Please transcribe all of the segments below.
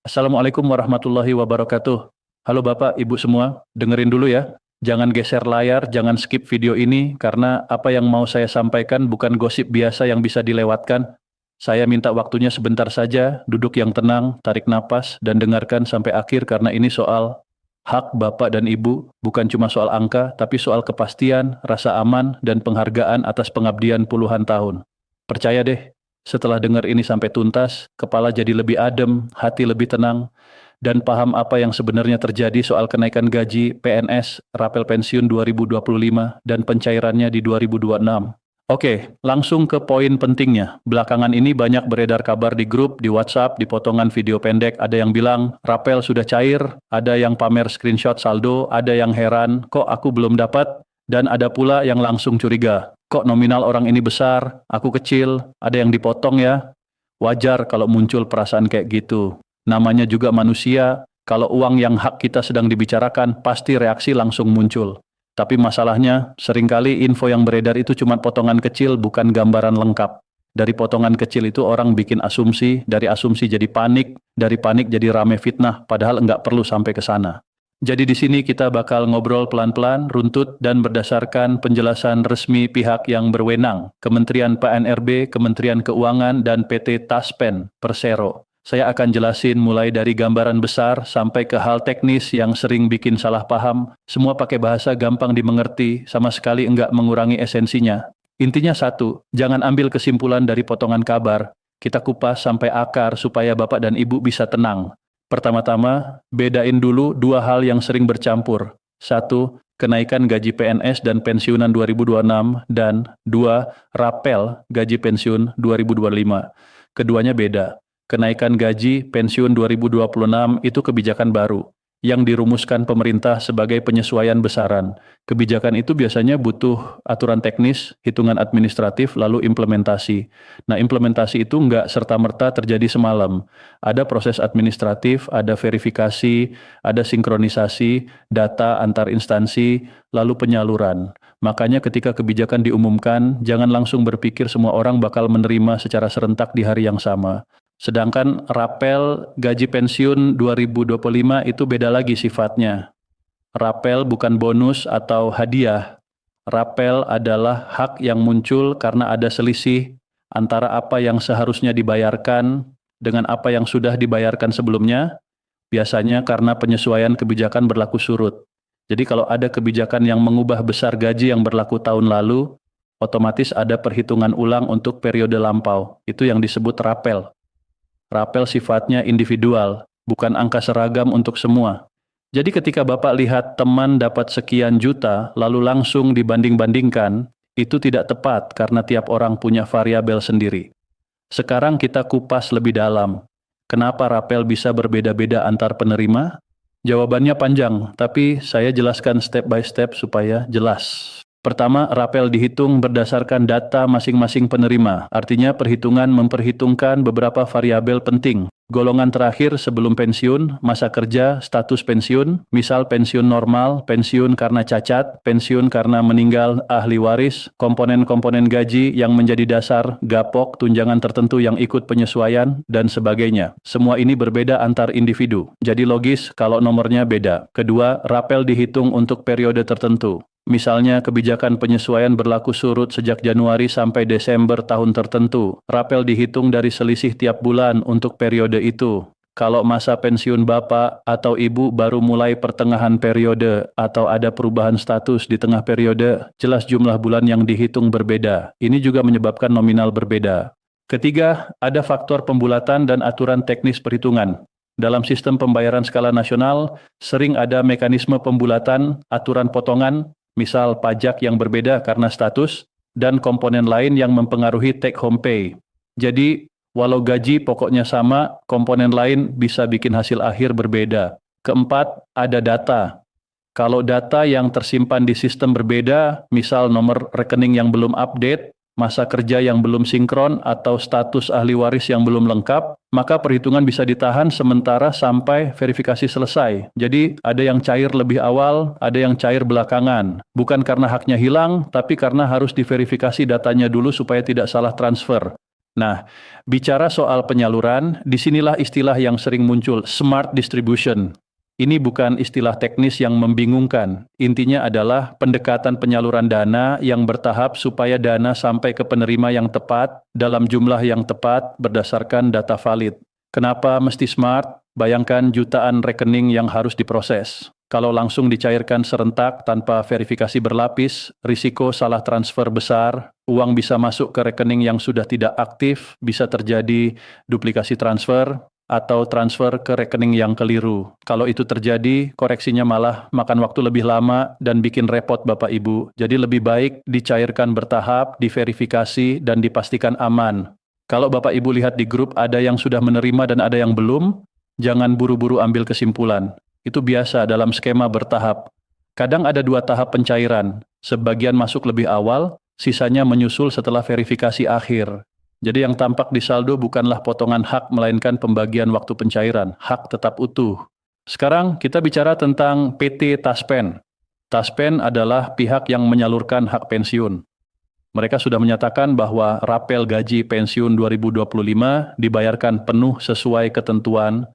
Assalamualaikum warahmatullahi wabarakatuh. Halo Bapak, Ibu semua, dengerin dulu ya. Jangan geser layar, jangan skip video ini, karena apa yang mau saya sampaikan bukan gosip biasa yang bisa dilewatkan. Saya minta waktunya sebentar saja, duduk yang tenang, tarik napas, dan dengarkan sampai akhir karena ini soal hak Bapak dan Ibu, bukan cuma soal angka, tapi soal kepastian, rasa aman, dan penghargaan atas pengabdian puluhan tahun. Percaya deh, setelah dengar ini sampai tuntas, kepala jadi lebih adem, hati lebih tenang, dan paham apa yang sebenarnya terjadi soal kenaikan gaji PNS, rapel pensiun 2025, dan pencairannya di 2026. Oke, langsung ke poin pentingnya. Belakangan ini banyak beredar kabar di grup, di WhatsApp, di potongan video pendek, ada yang bilang, rapel sudah cair, ada yang pamer screenshot saldo, ada yang heran, kok aku belum dapat, dan ada pula yang langsung curiga. Kok nominal orang ini besar, aku kecil, ada yang dipotong ya? Wajar kalau muncul perasaan kayak gitu. Namanya juga manusia, kalau uang yang hak kita sedang dibicarakan, pasti reaksi langsung muncul. Tapi masalahnya, seringkali info yang beredar itu cuma potongan kecil, bukan gambaran lengkap. Dari potongan kecil itu orang bikin asumsi, dari asumsi jadi panik, dari panik jadi rame fitnah, padahal enggak perlu sampai ke sana. Jadi di sini kita bakal ngobrol pelan-pelan, runtut, dan berdasarkan penjelasan resmi pihak yang berwenang, Kementerian PNRB, Kementerian Keuangan, dan PT Taspen, Persero. Saya akan jelasin mulai dari gambaran besar sampai ke hal teknis yang sering bikin salah paham, semua pakai bahasa gampang dimengerti, sama sekali enggak mengurangi esensinya. Intinya satu, jangan ambil kesimpulan dari potongan kabar, kita kupas sampai akar supaya Bapak dan Ibu bisa tenang. Pertama-tama, bedain dulu dua hal yang sering bercampur. Satu, kenaikan gaji PNS dan pensiunan 2026, dan dua, rapel gaji pensiun 2025. Keduanya beda. Kenaikan gaji pensiun 2026 itu kebijakan baru yang dirumuskan pemerintah sebagai penyesuaian besaran. Kebijakan itu biasanya butuh aturan teknis, hitungan administratif, lalu implementasi. Nah, implementasi itu nggak serta-merta terjadi semalam. Ada proses administratif, ada verifikasi, ada sinkronisasi, data antar instansi, lalu penyaluran. Makanya ketika kebijakan diumumkan, jangan langsung berpikir semua orang bakal menerima secara serentak di hari yang sama. Sedangkan rapel gaji pensiun 2025 itu beda lagi sifatnya. Rapel bukan bonus atau hadiah. Rapel adalah hak yang muncul karena ada selisih antara apa yang seharusnya dibayarkan dengan apa yang sudah dibayarkan sebelumnya, biasanya karena penyesuaian kebijakan berlaku surut. Jadi kalau ada kebijakan yang mengubah besar gaji yang berlaku tahun lalu, otomatis ada perhitungan ulang untuk periode lampau. Itu yang disebut rapel. Rapel sifatnya individual, bukan angka seragam untuk semua. Jadi ketika Bapak lihat teman dapat sekian juta, lalu langsung dibanding-bandingkan, itu tidak tepat karena tiap orang punya variabel sendiri. Sekarang kita kupas lebih dalam. Kenapa rapel bisa berbeda-beda antar penerima? Jawabannya panjang, tapi saya jelaskan step by step supaya jelas. Pertama, rapel dihitung berdasarkan data masing-masing penerima. Artinya perhitungan memperhitungkan beberapa variabel penting. Golongan terakhir sebelum pensiun, masa kerja, status pensiun, misal pensiun normal, pensiun karena cacat, pensiun karena meninggal ahli waris, komponen-komponen gaji yang menjadi dasar, gapok, tunjangan tertentu yang ikut penyesuaian, dan sebagainya. Semua ini berbeda antar individu. Jadi logis kalau nomornya beda. Kedua, rapel dihitung untuk periode tertentu. Misalnya kebijakan penyesuaian berlaku surut sejak Januari sampai Desember tahun tertentu. Rapel dihitung dari selisih tiap bulan untuk periode itu. Kalau masa pensiun Bapak atau Ibu baru mulai pertengahan periode atau ada perubahan status di tengah periode, jelas jumlah bulan yang dihitung berbeda. Ini juga menyebabkan nominal berbeda. Ketiga, ada faktor pembulatan dan aturan teknis perhitungan. Dalam sistem pembayaran skala nasional, sering ada mekanisme pembulatan, aturan potongan, misal pajak yang berbeda karena status, dan komponen lain yang mempengaruhi take home pay. Jadi, walau gaji pokoknya sama, komponen lain bisa bikin hasil akhir berbeda. Keempat, ada data. Kalau data yang tersimpan di sistem berbeda, misal nomor rekening yang belum update, masa kerja yang belum sinkron, atau status ahli waris yang belum lengkap, maka perhitungan bisa ditahan sementara sampai verifikasi selesai. Jadi ada yang cair lebih awal, ada yang cair belakangan. Bukan karena haknya hilang, tapi karena harus diverifikasi datanya dulu supaya tidak salah transfer. Nah, bicara soal penyaluran, disinilah istilah yang sering muncul, smart distribution. Ini bukan istilah teknis yang membingungkan. Intinya adalah pendekatan penyaluran dana yang bertahap supaya dana sampai ke penerima yang tepat, dalam jumlah yang tepat, berdasarkan data valid. Kenapa mesti smart? Bayangkan jutaan rekening yang harus diproses. Kalau langsung dicairkan serentak tanpa verifikasi berlapis, risiko salah transfer besar, uang bisa masuk ke rekening yang sudah tidak aktif, bisa terjadi duplikasi transfer, atau transfer ke rekening yang keliru. Kalau itu terjadi, koreksinya malah makan waktu lebih lama dan bikin repot Bapak Ibu. Jadi lebih baik dicairkan bertahap, diverifikasi, dan dipastikan aman. Kalau Bapak Ibu lihat di grup ada yang sudah menerima dan ada yang belum, jangan buru-buru ambil kesimpulan. Itu biasa dalam skema bertahap. Kadang ada 2 tahap pencairan, sebagian masuk lebih awal, sisanya menyusul setelah verifikasi akhir. Jadi yang tampak di saldo bukanlah potongan hak melainkan pembagian waktu pencairan, hak tetap utuh. Sekarang kita bicara tentang PT Taspen. Taspen adalah pihak yang menyalurkan hak pensiun. Mereka sudah menyatakan bahwa rapel gaji pensiun 2025 dibayarkan penuh sesuai ketentuan.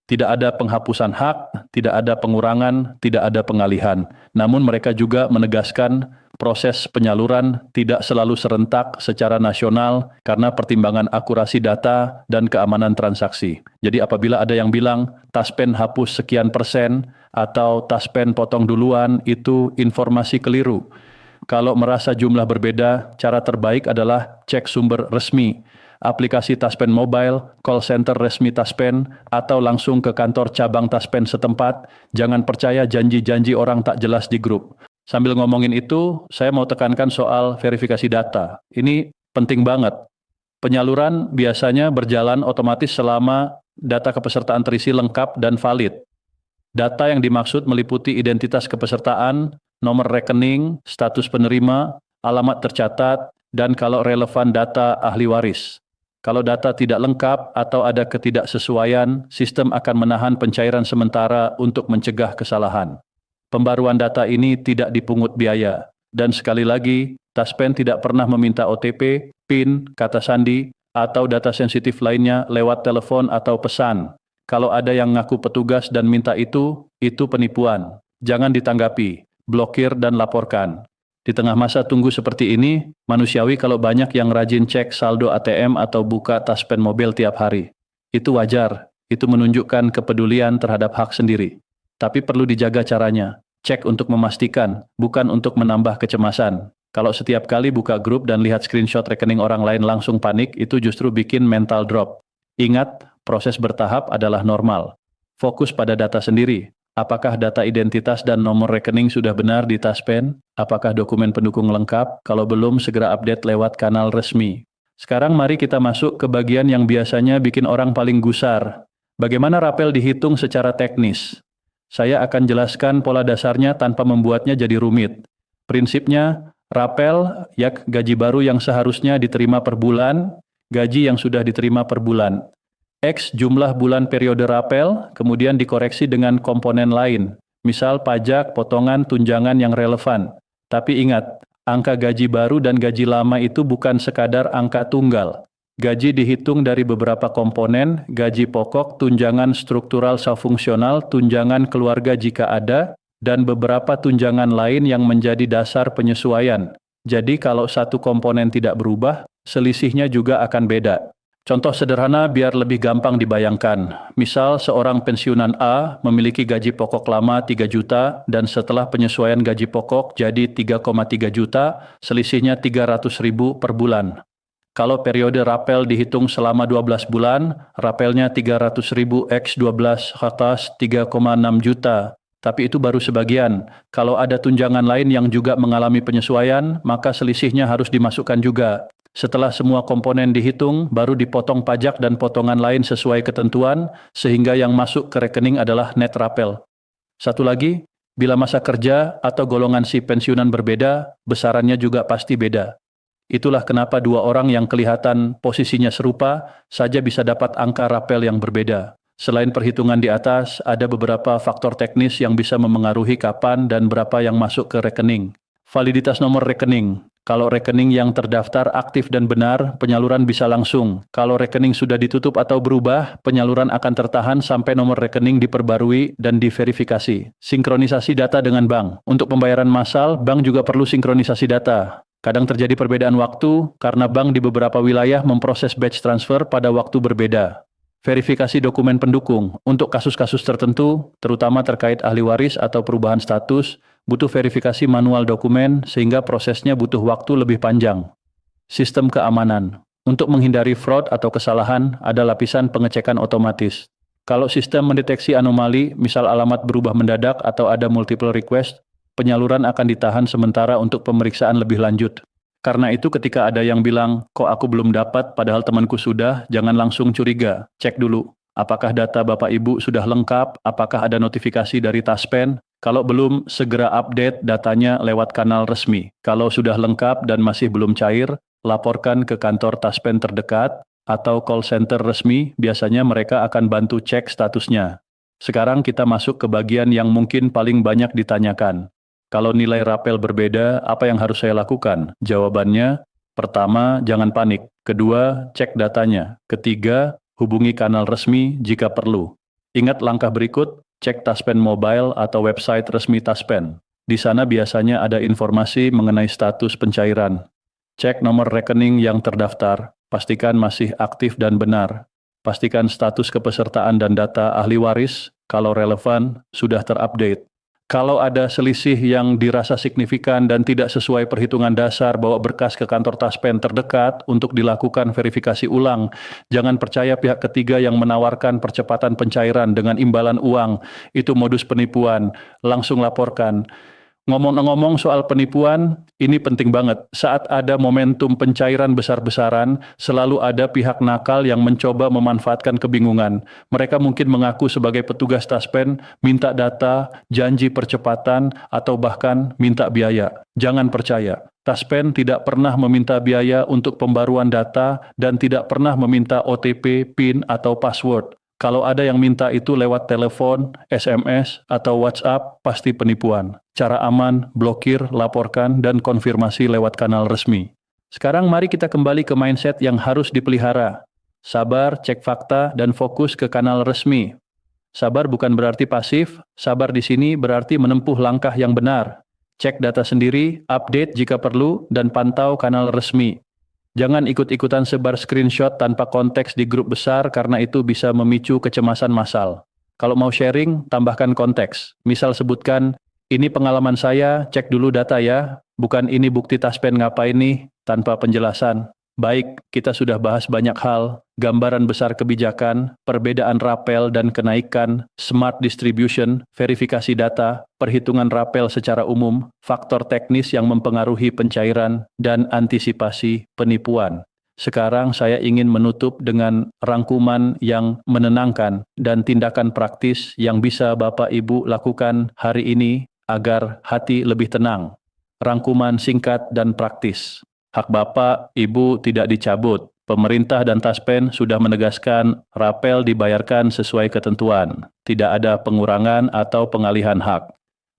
Tidak ada penghapusan hak, tidak ada pengurangan, tidak ada pengalihan. Namun mereka juga menegaskan proses penyaluran tidak selalu serentak secara nasional karena pertimbangan akurasi data dan keamanan transaksi. Jadi apabila ada yang bilang Taspen hapus sekian persen atau Taspen potong duluan, itu informasi keliru. Kalau merasa jumlah berbeda, cara terbaik adalah cek sumber resmi. Aplikasi Taspen Mobile, call center resmi Taspen, atau langsung ke kantor cabang Taspen setempat. Jangan percaya janji-janji orang tak jelas di grup. Sambil ngomongin itu, saya mau tekankan soal verifikasi data. Ini penting banget. Penyaluran biasanya berjalan otomatis selama data kepesertaan terisi lengkap dan valid. Data yang dimaksud meliputi identitas kepesertaan, nomor rekening, status penerima, alamat tercatat, dan kalau relevan data ahli waris. Kalau data tidak lengkap atau ada ketidaksesuaian, sistem akan menahan pencairan sementara untuk mencegah kesalahan. Pembaruan data ini tidak dipungut biaya. Dan sekali lagi, Taspen tidak pernah meminta OTP, PIN, kata sandi, atau data sensitif lainnya lewat telepon atau pesan. Kalau ada yang ngaku petugas dan minta itu penipuan. Jangan ditanggapi, blokir dan laporkan. Di tengah masa tunggu seperti ini, manusiawi kalau banyak yang rajin cek saldo ATM atau buka Taspen mobil tiap hari. Itu wajar, itu menunjukkan kepedulian terhadap hak sendiri. Tapi perlu dijaga caranya, cek untuk memastikan, bukan untuk menambah kecemasan. Kalau setiap kali buka grup dan lihat screenshot rekening orang lain langsung panik, itu justru bikin mental drop. Ingat, proses bertahap adalah normal. Fokus pada data sendiri. Apakah data identitas dan nomor rekening sudah benar di Taspen? Apakah dokumen pendukung lengkap? Kalau belum, segera update lewat kanal resmi. Sekarang mari kita masuk ke bagian yang biasanya bikin orang paling gusar. Bagaimana rapel dihitung secara teknis? Saya akan jelaskan pola dasarnya tanpa membuatnya jadi rumit. Prinsipnya, rapel yak gaji baru yang seharusnya diterima per bulan, gaji yang sudah diterima per bulan. X jumlah bulan periode rapel, kemudian dikoreksi dengan komponen lain, misal pajak, potongan, tunjangan yang relevan. Tapi ingat, angka gaji baru dan gaji lama itu bukan sekadar angka tunggal. Gaji dihitung dari beberapa komponen, gaji pokok, tunjangan struktural fungsional, tunjangan keluarga jika ada, dan beberapa tunjangan lain yang menjadi dasar penyesuaian. Jadi kalau satu komponen tidak berubah, selisihnya juga akan beda. Contoh sederhana biar lebih gampang dibayangkan. Misal seorang pensiunan A memiliki gaji pokok lama 3 juta dan setelah penyesuaian gaji pokok jadi 3,3 juta, selisihnya 300.000 per bulan. Kalau periode rapel dihitung selama 12 bulan, rapelnya 300.000 X 12 atas 3,6 juta. Tapi itu baru sebagian. Kalau ada tunjangan lain yang juga mengalami penyesuaian, maka selisihnya harus dimasukkan juga. Setelah semua komponen dihitung, baru dipotong pajak dan potongan lain sesuai ketentuan, sehingga yang masuk ke rekening adalah net rapel. Satu lagi, bila masa kerja atau golongan si pensiunan berbeda, besarannya juga pasti beda. Itulah kenapa 2 orang yang kelihatan posisinya serupa saja bisa dapat angka rapel yang berbeda. Selain perhitungan di atas, ada beberapa faktor teknis yang bisa memengaruhi kapan dan berapa yang masuk ke rekening. Validitas nomor rekening. Kalau rekening yang terdaftar aktif dan benar, penyaluran bisa langsung. Kalau rekening sudah ditutup atau berubah, penyaluran akan tertahan sampai nomor rekening diperbarui dan diverifikasi. Sinkronisasi data dengan bank. Untuk pembayaran massal, bank juga perlu sinkronisasi data. Kadang terjadi perbedaan waktu karena bank di beberapa wilayah memproses batch transfer pada waktu berbeda. Verifikasi dokumen pendukung. Untuk kasus-kasus tertentu, terutama terkait ahli waris atau perubahan status, butuh verifikasi manual dokumen sehingga prosesnya butuh waktu lebih panjang. Sistem keamanan. Untuk menghindari fraud atau kesalahan, ada lapisan pengecekan otomatis. Kalau sistem mendeteksi anomali, misal alamat berubah mendadak atau ada multiple request, penyaluran akan ditahan sementara untuk pemeriksaan lebih lanjut. Karena itu ketika ada yang bilang, kok aku belum dapat padahal temanku sudah, jangan langsung curiga. Cek dulu, apakah data Bapak Ibu sudah lengkap, apakah ada notifikasi dari Taspen. Kalau belum, segera update datanya lewat kanal resmi. Kalau sudah lengkap dan masih belum cair, laporkan ke kantor Taspen terdekat atau call center resmi, biasanya mereka akan bantu cek statusnya. Sekarang kita masuk ke bagian yang mungkin paling banyak ditanyakan. Kalau nilai rapel berbeda, apa yang harus saya lakukan? Jawabannya, pertama, jangan panik. Kedua, cek datanya. Ketiga, hubungi kanal resmi jika perlu. Ingat langkah berikut, cek Taspen Mobile atau website resmi Taspen. Di sana biasanya ada informasi mengenai status pencairan. Cek nomor rekening yang terdaftar, pastikan masih aktif dan benar. Pastikan status kepesertaan dan data ahli waris, kalau relevan, sudah terupdate. Kalau ada selisih yang dirasa signifikan dan tidak sesuai perhitungan dasar, bawa berkas ke kantor Taspen terdekat untuk dilakukan verifikasi ulang. Jangan percaya pihak ketiga yang menawarkan percepatan pencairan dengan imbalan uang. Itu modus penipuan. Langsung laporkan. Ngomong-ngomong soal penipuan, ini penting banget. Saat ada momentum pencairan besar-besaran, selalu ada pihak nakal yang mencoba memanfaatkan kebingungan. Mereka mungkin mengaku sebagai petugas Taspen, minta data, janji percepatan, atau bahkan minta biaya. Jangan percaya. Taspen tidak pernah meminta biaya untuk pembaruan data dan tidak pernah meminta OTP, PIN, atau password. Kalau ada yang minta itu lewat telepon, SMS, atau WhatsApp, pasti penipuan. Cara aman, blokir, laporkan, dan konfirmasi lewat kanal resmi. Sekarang mari kita kembali ke mindset yang harus dipelihara. Sabar, cek fakta, dan fokus ke kanal resmi. Sabar bukan berarti pasif, sabar di sini berarti menempuh langkah yang benar. Cek data sendiri, update jika perlu, dan pantau kanal resmi. Jangan ikut-ikutan sebar screenshot tanpa konteks di grup besar karena itu bisa memicu kecemasan massal. Kalau mau sharing, tambahkan konteks. Misal sebutkan, ini pengalaman saya, cek dulu data ya, bukan ini bukti Taspen ngapain nih, tanpa penjelasan. Baik, kita sudah bahas banyak hal, gambaran besar kebijakan, perbedaan rapel dan kenaikan, smart distribution, verifikasi data, perhitungan rapel secara umum, faktor teknis yang mempengaruhi pencairan, dan antisipasi penipuan. Sekarang saya ingin menutup dengan rangkuman yang menenangkan dan tindakan praktis yang bisa Bapak Ibu lakukan hari ini agar hati lebih tenang. Rangkuman singkat dan praktis. Hak Bapak, Ibu tidak dicabut. Pemerintah dan Taspen sudah menegaskan rapel dibayarkan sesuai ketentuan. Tidak ada pengurangan atau pengalihan hak.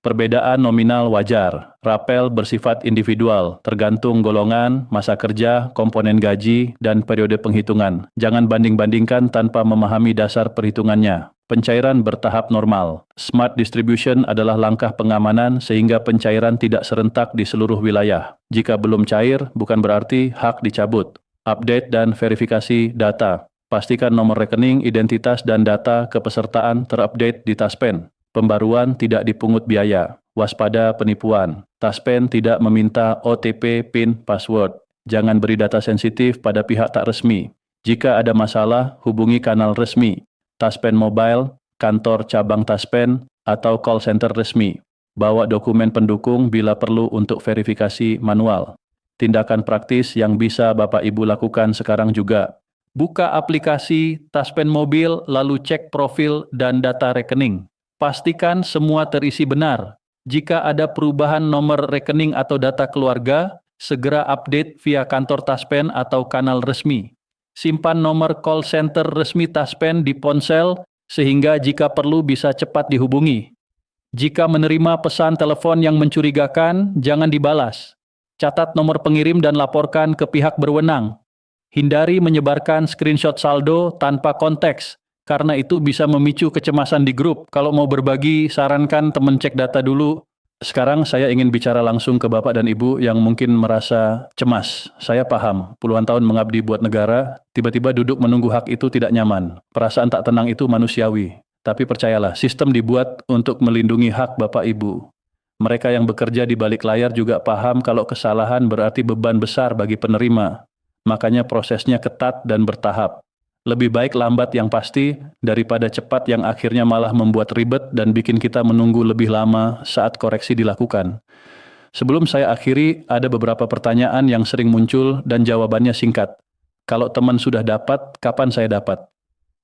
Perbedaan nominal wajar. Rapel bersifat individual, tergantung golongan, masa kerja, komponen gaji, dan periode penghitungan. Jangan banding-bandingkan tanpa memahami dasar perhitungannya. Pencairan bertahap normal. Smart distribution adalah langkah pengamanan sehingga pencairan tidak serentak di seluruh wilayah. Jika belum cair, bukan berarti hak dicabut. Update dan verifikasi data. Pastikan nomor rekening, identitas, dan data kepesertaan terupdate di Taspen. Pembaruan tidak dipungut biaya. Waspada penipuan. Taspen tidak meminta OTP, PIN, password. Jangan beri data sensitif pada pihak tak resmi. Jika ada masalah, hubungi kanal resmi. Taspen Mobile, kantor cabang Taspen, atau call center resmi. Bawa dokumen pendukung bila perlu untuk verifikasi manual. Tindakan praktis yang bisa Bapak Ibu lakukan sekarang juga. Buka aplikasi Taspen Mobil lalu cek profil dan data rekening. Pastikan semua terisi benar. Jika ada perubahan nomor rekening atau data keluarga, segera update via kantor Taspen atau kanal resmi. Simpan nomor call center resmi Taspen di ponsel sehingga jika perlu bisa cepat dihubungi. Jika menerima pesan telepon yang mencurigakan, jangan dibalas. Catat nomor pengirim dan laporkan ke pihak berwenang. Hindari menyebarkan screenshot saldo tanpa konteks, karena itu bisa memicu kecemasan di grup. Kalau mau berbagi, sarankan teman cek data dulu. Sekarang saya ingin bicara langsung ke Bapak dan Ibu yang mungkin merasa cemas. Saya paham, puluhan tahun mengabdi buat negara, tiba-tiba duduk menunggu hak itu tidak nyaman. Perasaan tak tenang itu manusiawi. Tapi percayalah, sistem dibuat untuk melindungi hak Bapak Ibu. Mereka yang bekerja di balik layar juga paham kalau kesalahan berarti beban besar bagi penerima. Makanya prosesnya ketat dan bertahap. Lebih baik lambat yang pasti daripada cepat yang akhirnya malah membuat ribet dan bikin kita menunggu lebih lama saat koreksi dilakukan. Sebelum saya akhiri, ada beberapa pertanyaan yang sering muncul dan jawabannya singkat. Kalau teman sudah dapat, kapan saya dapat?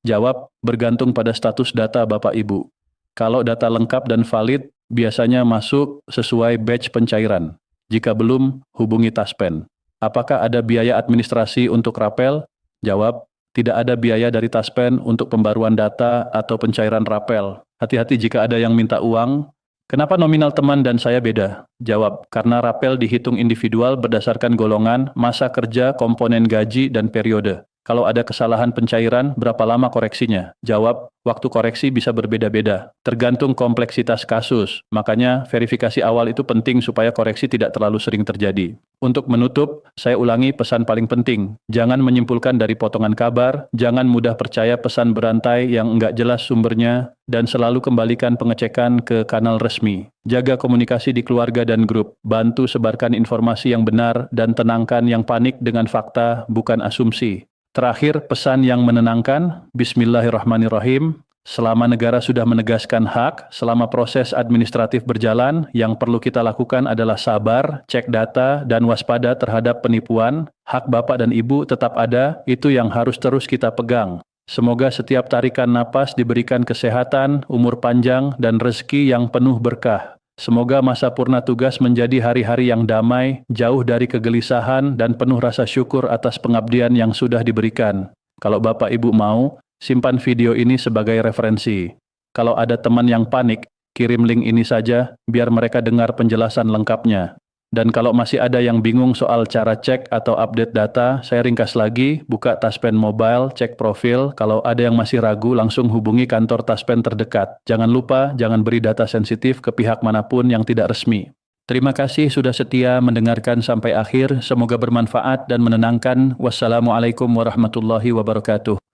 Jawab, bergantung pada status data Bapak Ibu. Kalau data lengkap dan valid, biasanya masuk sesuai batch pencairan. Jika belum, hubungi Taspen. Apakah ada biaya administrasi untuk rapel? Jawab, tidak ada biaya dari Taspen untuk pembaruan data atau pencairan rapel. Hati-hati jika ada yang minta uang. Kenapa nominal teman dan saya beda? Jawab, karena rapel dihitung individual berdasarkan golongan, masa kerja, komponen gaji, dan periode. Kalau ada kesalahan pencairan, berapa lama koreksinya? Jawab, waktu koreksi bisa berbeda-beda, tergantung kompleksitas kasus. Makanya verifikasi awal itu penting supaya koreksi tidak terlalu sering terjadi. Untuk menutup, saya ulangi pesan paling penting. Jangan menyimpulkan dari potongan kabar, jangan mudah percaya pesan berantai yang enggak jelas sumbernya, dan selalu kembalikan pengecekan ke kanal resmi. Jaga komunikasi di keluarga dan grup, bantu sebarkan informasi yang benar, dan tenangkan yang panik dengan fakta, bukan asumsi. Terakhir, pesan yang menenangkan, Bismillahirrahmanirrahim. Selama negara sudah menegaskan hak, selama proses administratif berjalan, yang perlu kita lakukan adalah sabar, cek data, dan waspada terhadap penipuan. Hak Bapak dan Ibu tetap ada, itu yang harus terus kita pegang. Semoga setiap tarikan napas diberikan kesehatan, umur panjang, dan rezeki yang penuh berkah. Semoga masa purna tugas menjadi hari-hari yang damai, jauh dari kegelisahan dan penuh rasa syukur atas pengabdian yang sudah diberikan. Kalau Bapak Ibu mau, simpan video ini sebagai referensi. Kalau ada teman yang panik, kirim link ini saja, biar mereka dengar penjelasan lengkapnya. Dan kalau masih ada yang bingung soal cara cek atau update data, saya ringkas lagi, buka Taspen Mobile, cek profil, kalau ada yang masih ragu langsung hubungi kantor Taspen terdekat. Jangan lupa, jangan beri data sensitif ke pihak manapun yang tidak resmi. Terima kasih sudah setia mendengarkan sampai akhir, semoga bermanfaat dan menenangkan. Wassalamualaikum warahmatullahi wabarakatuh.